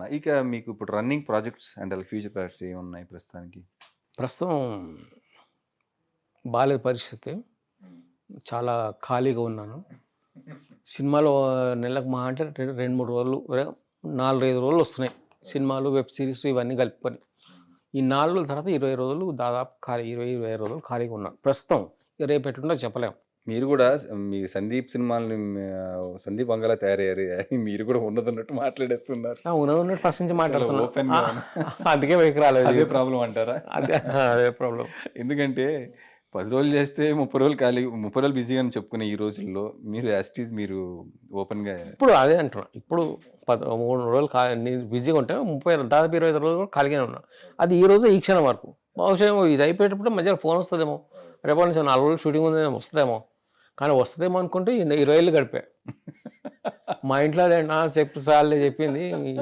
అన్న. ఇక మీకు ఇప్పుడు running projects and future plans ఏమున్నాయి ప్రస్తుతానికి? ప్రస్తుతం బాలేదు పరిస్థితి. చాలా ఖాళీగా ఉన్నాను. సినిమాలో నెలకు మహా అంటే 2, 3 రోజులు 4, 5 రోజులు వస్తున్నాయి. సినిమాలు, వెబ్ సిరీస్ ఇవన్నీ కలుపుకొని. ఈ 4 రోజుల తర్వాత 20 రోజులు దాదాపు ఖాళీ 20 రోజులు ఖాళీగా ఉన్నాను ప్రస్తుతం. రేపు ఎట్లుంటో చెప్పలేం. మీరు కూడా మీ సందీప్ సినిమాలని సందీప్ వంగలా తయారయ్యారు. మీరు కూడా ఉన్నదన్నట్టు మాట్లాడేస్తున్నారు. ఉన్నట్టు ఫస్ట్ నుంచి మాట్లాడుతున్నా. ఓపెన్‌గా అందుకే పైకి రాలేదు. అదే ప్రాబ్లమ్ అంటారా? అదే ప్రాబ్లం. ఎందుకంటే 10 రోజులు చేస్తే 30 రోజులు ఖాళీ 30 రోజులు బిజీగానే చెప్పుకునే ఈ రోజుల్లో మీరు యాస్టీస్ మీరు ఓపెన్‌గా ఇప్పుడు అదే అంటున్నా. ఇప్పుడు 3 రోజులు బిజీగా ఉంటే 30 దాదాపు 25 రోజులు ఖాళీగానే ఉన్నా. అది ఈ రోజు ఈ క్షణం వరకు. బహుశా ఇది అయిపోయేటప్పుడు మధ్యలో ఫోన్ వస్తుందేమో, రేపటి నుంచి 4 రోజులు షూటింగ్ ఉందేమో, వస్తుందేమో. కానీ వస్తుందేమో అనుకుంటే 20 ఏళ్ళు గడిపా. మా ఇంట్లో అదే నా చెప్పు చాలే చెప్పింది.